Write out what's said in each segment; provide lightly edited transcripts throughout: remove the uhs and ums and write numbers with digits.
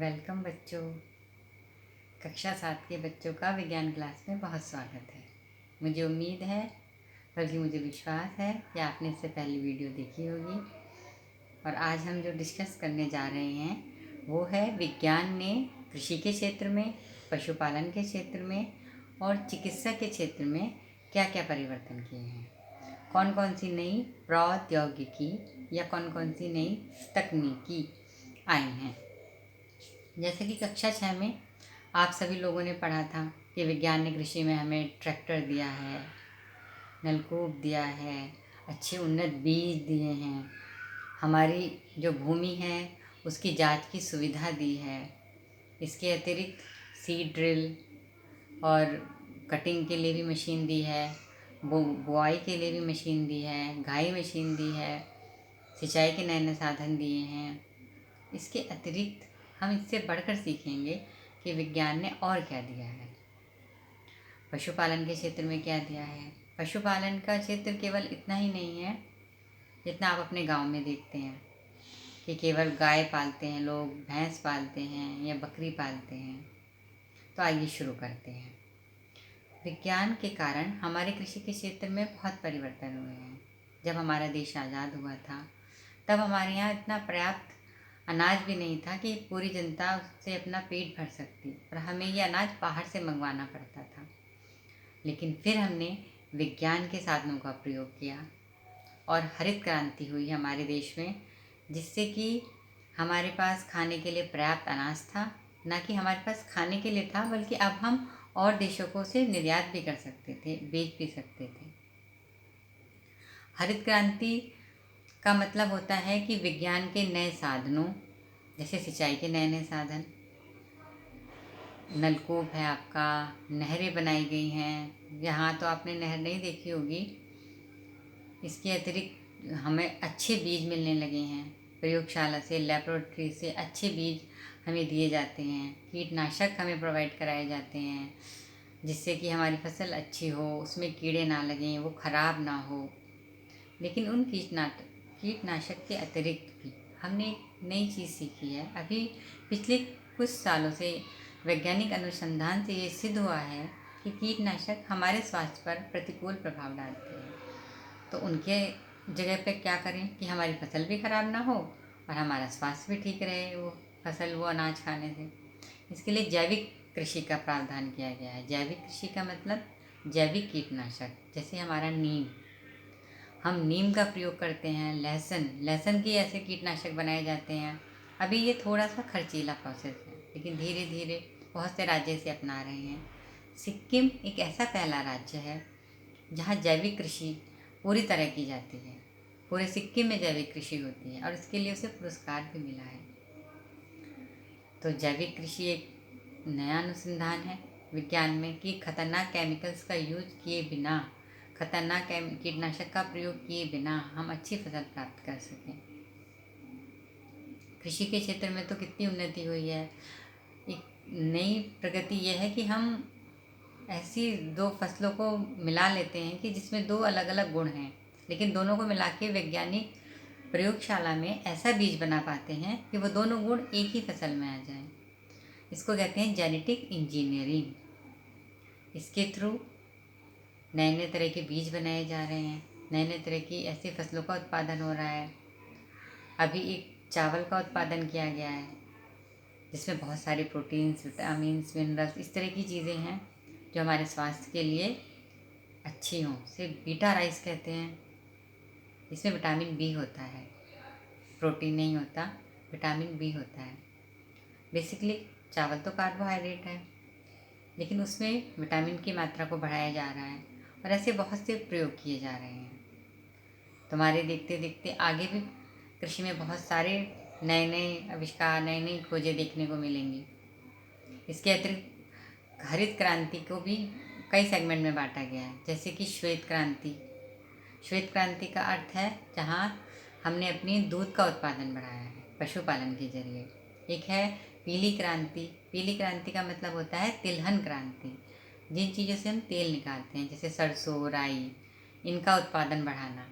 Welcome बच्चों। कक्षा 7 के बच्चों का विज्ञान क्लास में बहुत स्वागत है। मुझे उम्मीद है, बल्कि मुझे विश्वास है कि आपने इससे पहली वीडियो देखी होगी। और आज हम जो डिस्कस करने जा रहे हैं वो है विज्ञान ने कृषि के क्षेत्र में, पशुपालन के क्षेत्र में और चिकित्सा के क्षेत्र में क्या क्या परिवर्तन किए हैं। कौन कौन सी नई प्रौद्योगिकी या कौन कौन सी नई तकनीकी आई हैं। जैसे कि कक्षा 6 में आप सभी लोगों ने पढ़ा था कि विज्ञान ने कृषि में हमें ट्रैक्टर दिया है, नलकूप दिया है, अच्छे उन्नत बीज दिए हैं, हमारी जो भूमि है उसकी जांच की सुविधा दी है। इसके अतिरिक्त सीड ड्रिल और कटिंग के लिए भी मशीन दी है, बुआई के लिए भी मशीन दी है, घाई मशीन दी है, सिंचाई के नए नए साधन दिए हैं। इसके अतिरिक्त हम इससे बढ़कर सीखेंगे कि विज्ञान ने और क्या दिया है। पशुपालन के क्षेत्र में क्या दिया है। पशुपालन का क्षेत्र केवल इतना ही नहीं है जितना आप अपने गांव में देखते हैं कि केवल गाय पालते हैं लोग, भैंस पालते हैं या बकरी पालते हैं। तो आइए शुरू करते हैं। विज्ञान के कारण हमारे कृषि के क्षेत्र में बहुत परिवर्तन हुए हैं। जब हमारा देश आज़ाद हुआ था तब हमारे यहाँ इतना पर्याप्त अनाज भी नहीं था कि पूरी जनता उससे अपना पेट भर सकती, और हमें ये अनाज बाहर से मंगवाना पड़ता था। लेकिन फिर हमने विज्ञान के साधनों का प्रयोग किया और हरित क्रांति हुई हमारे देश में, जिससे कि हमारे पास खाने के लिए पर्याप्त अनाज था। ना कि हमारे पास खाने के लिए था, बल्कि अब हम और देशों को उसे निर्यात भी कर सकते थे, बेच भी सकते थे। हरित क्रांति का मतलब होता है कि विज्ञान के नए साधनों, जैसे सिंचाई के नए नए साधन, नलकूप है आपका, नहरें बनाई गई हैं। यहाँ तो आपने नहर नहीं देखी होगी। इसके अतिरिक्त हमें अच्छे बीज मिलने लगे हैं। प्रयोगशाला से, लेबोरेटरी से अच्छे बीज हमें दिए जाते हैं। कीटनाशक हमें प्रोवाइड कराए जाते हैं जिससे कि हमारी फसल अच्छी हो, उसमें कीड़े ना लगें, वो ख़राब ना हो। लेकिन उन कीटनाशक के अतिरिक्त भी हमने एक नई चीज़ सीखी है। अभी पिछले कुछ सालों से वैज्ञानिक अनुसंधान से ये सिद्ध हुआ है कि कीटनाशक हमारे स्वास्थ्य पर प्रतिकूल प्रभाव डालते हैं। तो उनके जगह पे क्या करें कि हमारी फसल भी ख़राब ना हो और हमारा स्वास्थ्य भी ठीक रहे, वो फसल, वो अनाज खाने से। इसके लिए जैविक कृषि का प्रावधान किया गया है। जैविक कृषि का मतलब जैविक कीटनाशक, जैसे हमारा नीम, हम नीम का प्रयोग करते हैं। लहसुन की ऐसे कीटनाशक बनाए जाते हैं। अभी ये थोड़ा सा खर्चीला प्रोसेस है, लेकिन धीरे धीरे बहुत से राज्य इसे अपना रहे हैं। सिक्किम एक ऐसा पहला राज्य है जहाँ जैविक कृषि पूरी तरह की जाती है। पूरे सिक्किम में जैविक कृषि होती है और इसके लिए उसे पुरस्कार भी मिला है। तो जैविक कृषि एक नया अनुसंधान है विज्ञान में कि खतरनाक केमिकल्स का यूज किए बिना, खतरनाक कीटनाशक का प्रयोग किए बिना हम अच्छी फसल प्राप्त कर सकें। कृषि के क्षेत्र में तो कितनी उन्नति हुई है। एक नई प्रगति यह है कि हम ऐसी दो फसलों को मिला लेते हैं कि जिसमें दो अलग अलग गुण हैं, लेकिन दोनों को मिला के वैज्ञानिक प्रयोगशाला में ऐसा बीज बना पाते हैं कि वो दोनों गुण एक ही फसल में आ जाएं। इसको कहते हैं जेनेटिक इंजीनियरिंग। इसके थ्रू नए नए तरह के बीज बनाए जा रहे हैं, नए नए तरह की ऐसी फसलों का उत्पादन हो रहा है। अभी एक चावल का उत्पादन किया गया है जिसमें बहुत सारे प्रोटीन्स, विटामिन्स, मिनरल्स, इस तरह की चीज़ें हैं जो हमारे स्वास्थ्य के लिए अच्छी हों। इसे बीटा राइस कहते हैं। इसमें विटामिन बी होता है, प्रोटीन नहीं होता, विटामिन बी होता है। बेसिकली चावल तो कार्बोहाइड्रेट है, लेकिन उसमें विटामिन की मात्रा को बढ़ाया जा रहा है और ऐसे बहुत से प्रयोग किए जा रहे हैं। तुम्हारे देखते देखते आगे भी कृषि में बहुत सारे नए नए आविष्कार, नई नई खोजें देखने को मिलेंगी। इसके अतिरिक्त हरित क्रांति को भी कई सेगमेंट में बांटा गया है, जैसे कि श्वेत क्रांति। श्वेत क्रांति का अर्थ है जहाँ हमने अपनी दूध का उत्पादन बढ़ाया है पशुपालन के जरिए। एक है पीली क्रांति। पीली क्रांति का मतलब होता है तिलहन क्रांति, जिन चीज़ों से हम तेल निकालते हैं, जैसे सरसों, राई, इनका उत्पादन बढ़ाना।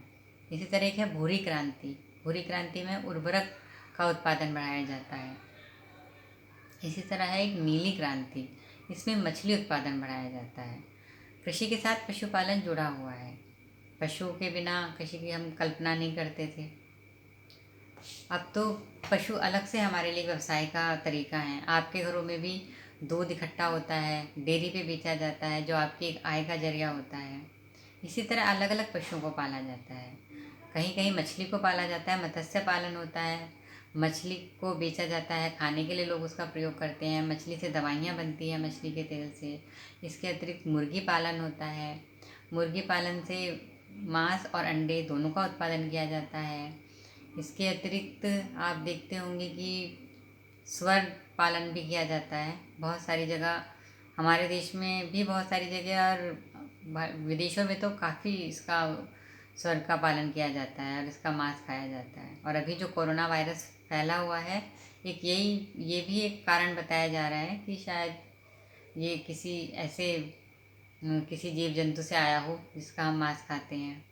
इसी तरह एक है भूरी क्रांति। भूरी क्रांति में उर्वरक का उत्पादन बढ़ाया जाता है। इसी तरह है एक नीली क्रांति, इसमें मछली उत्पादन बढ़ाया जाता है। कृषि के साथ पशुपालन जुड़ा हुआ है। पशुओं के बिना कृषि की हम कल्पना नहीं करते थे। अब तो पशु अलग से हमारे लिए व्यवसाय का तरीका है। आपके घरों में भी दूध इकट्ठा होता है, डेयरी पे बेचा जाता है, जो आपकी एक आय का जरिया होता है। इसी तरह अलग अलग पशुओं को पाला जाता है। कहीं कहीं मछली को पाला जाता है, मत्स्य पालन होता है। मछली को बेचा जाता है, खाने के लिए लोग उसका प्रयोग करते हैं। मछली से दवाइयाँ बनती हैं मछली के तेल से। इसके अतिरिक्त मुर्गी पालन होता है। मुर्गी पालन से मांस और अंडे दोनों का उत्पादन किया जाता है। इसके अतिरिक्त आप देखते होंगे कि स्वर्ण पालन भी किया जाता है बहुत सारी जगह। हमारे देश में भी बहुत सारी जगह और विदेशों में तो काफ़ी इसका स्वर्ग का पालन किया जाता है और इसका मांस खाया जाता है। और अभी जो कोरोना वायरस फैला हुआ है, ये भी एक कारण बताया जा रहा है कि शायद ये किसी ऐसे किसी जीव जंतु से आया हो जिसका हम मांस खाते हैं।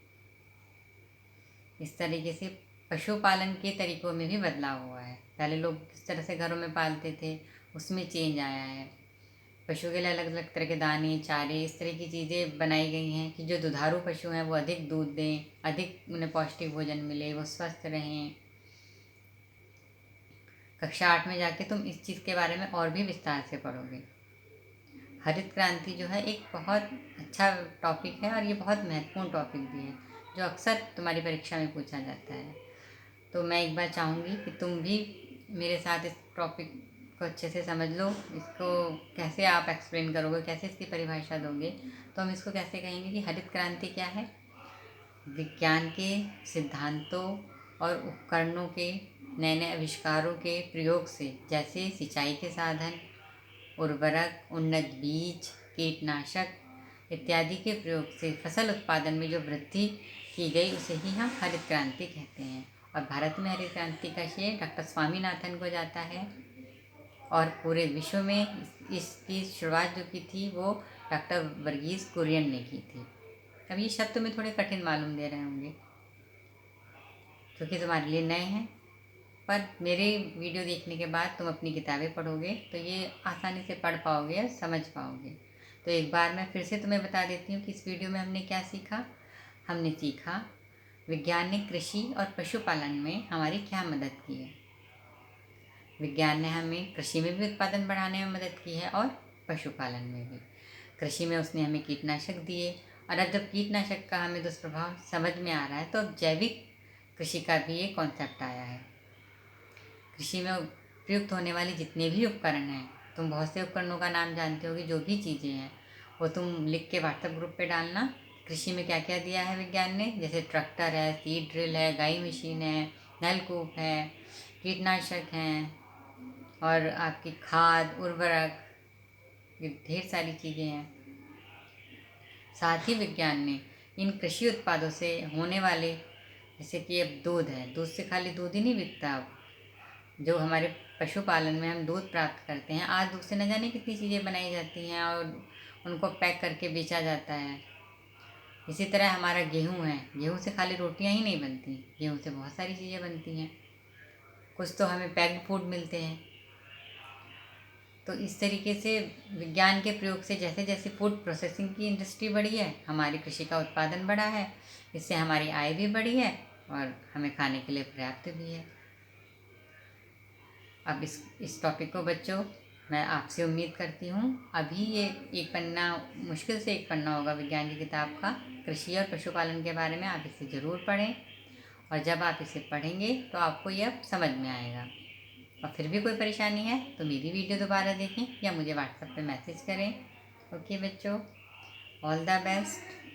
इस तरीके से पशुपालन के तरीकों में भी बदलाव हुआ है। पहले लोग किस तरह से घरों में पालते थे, उसमें चेंज आया है। पशु के लिए अलग अलग तरह के दाने, चारे, इस तरह की चीज़ें बनाई गई हैं कि जो दुधारू पशु हैं वो अधिक दूध दें, अधिक उन्हें पौष्टिक भोजन मिले, वो स्वस्थ रहें। कक्षा 8 में जाके तुम इस चीज़ के बारे में और भी विस्तार से पढ़ोगे। हरित क्रांति जो है एक बहुत अच्छा टॉपिक है और ये बहुत महत्वपूर्ण टॉपिक भी है, जो अक्सर तुम्हारी परीक्षा में पूछा जाता है। तो मैं एक बार चाहूँगी कि तुम भी मेरे साथ इस टॉपिक को अच्छे से समझ लो। इसको कैसे आप एक्सप्लेन करोगे, कैसे इसकी परिभाषा दोगे। तो हम इसको कैसे कहेंगे कि हरित क्रांति क्या है? विज्ञान के सिद्धांतों और उपकरणों के नए नए आविष्कारों के प्रयोग से, जैसे सिंचाई के साधन, उर्वरक, उन्नत बीज, कीटनाशक इत्यादि के प्रयोग से फसल उत्पादन में जो वृद्धि की गई, उसे ही हम हरित क्रांति कहते हैं। और भारत में हरित क्रांति का श्रेय डॉक्टर स्वामीनाथन को जाता है और पूरे विश्व में इसकी शुरुआत जो की थी वो डॉक्टर वर्गीस कुरियन ने की थी। अब ये शब्द तुम्हें थोड़े कठिन मालूम दे रहे होंगे क्योंकि तुम्हारे लिए नए हैं, पर मेरे वीडियो देखने के बाद तुम अपनी किताबें पढ़ोगे तो ये आसानी से पढ़ पाओगे और समझ पाओगे। तो एक बार मैं फिर से तुम्हें बता देती हूँ कि इस वीडियो में हमने क्या सीखा। हमने सीखा विज्ञान ने कृषि और पशुपालन में हमारी क्या मदद की है। विज्ञान ने हमें कृषि में भी उत्पादन बढ़ाने में मदद की है और पशुपालन में भी। कृषि में उसने हमें कीटनाशक दिए और अब जब कीटनाशक का हमें दुष्प्रभाव समझ में आ रहा है तो अब जैविक कृषि का भी एक कॉन्सेप्ट आया है। कृषि में प्रयुक्त होने वाले जितने भी उपकरण हैं, तुम बहुत से उपकरणों का नाम जानते होगे, जो भी चीज़ें हैं वो तुम लिख के व्हाट्सएप ग्रुप पे डालना। कृषि में क्या क्या दिया है विज्ञान ने, जैसे ट्रैक्टर है, सीड ड्रिल है, गाई मशीन है, नलकूप है, कीटनाशक हैं और आपकी खाद, उर्वरक, ये ढेर सारी चीज़ें हैं। साथ ही विज्ञान ने इन कृषि उत्पादों से होने वाले, जैसे कि अब दूध है, दूध से खाली दूध ही नहीं बिकता। अब जो हमारे पशुपालन में हम दूध प्राप्त करते हैं, आज दूध से न जाने कितनी चीज़ें बनाई जाती हैं और उनको पैक करके बेचा जाता है। इसी तरह हमारा गेहूँ है, गेहूँ से खाली रोटियां ही नहीं बनती, गेहूँ से बहुत सारी चीज़ें बनती हैं। कुछ तो हमें पैक्ड फूड मिलते हैं। तो इस तरीके से विज्ञान के प्रयोग से जैसे जैसे फूड प्रोसेसिंग की इंडस्ट्री बढ़ी है, हमारी कृषि का उत्पादन बढ़ा है, इससे हमारी आय भी बढ़ी है और हमें खाने के लिए पर्याप्त भी है। अब इस टॉपिक को बच्चों मैं आपसे उम्मीद करती हूँ, अभी ये एक पन्ना, मुश्किल से एक पन्ना होगा विज्ञान की किताब का, कृषि और पशुपालन के बारे में, आप इसे ज़रूर पढ़ें। और जब आप इसे पढ़ेंगे तो आपको यह अब समझ में आएगा। और फिर भी कोई परेशानी है तो मेरी वीडियो दोबारा देखें या मुझे व्हाट्सएप पे मैसेज करें। ओके बच्चों, ऑल द बेस्ट।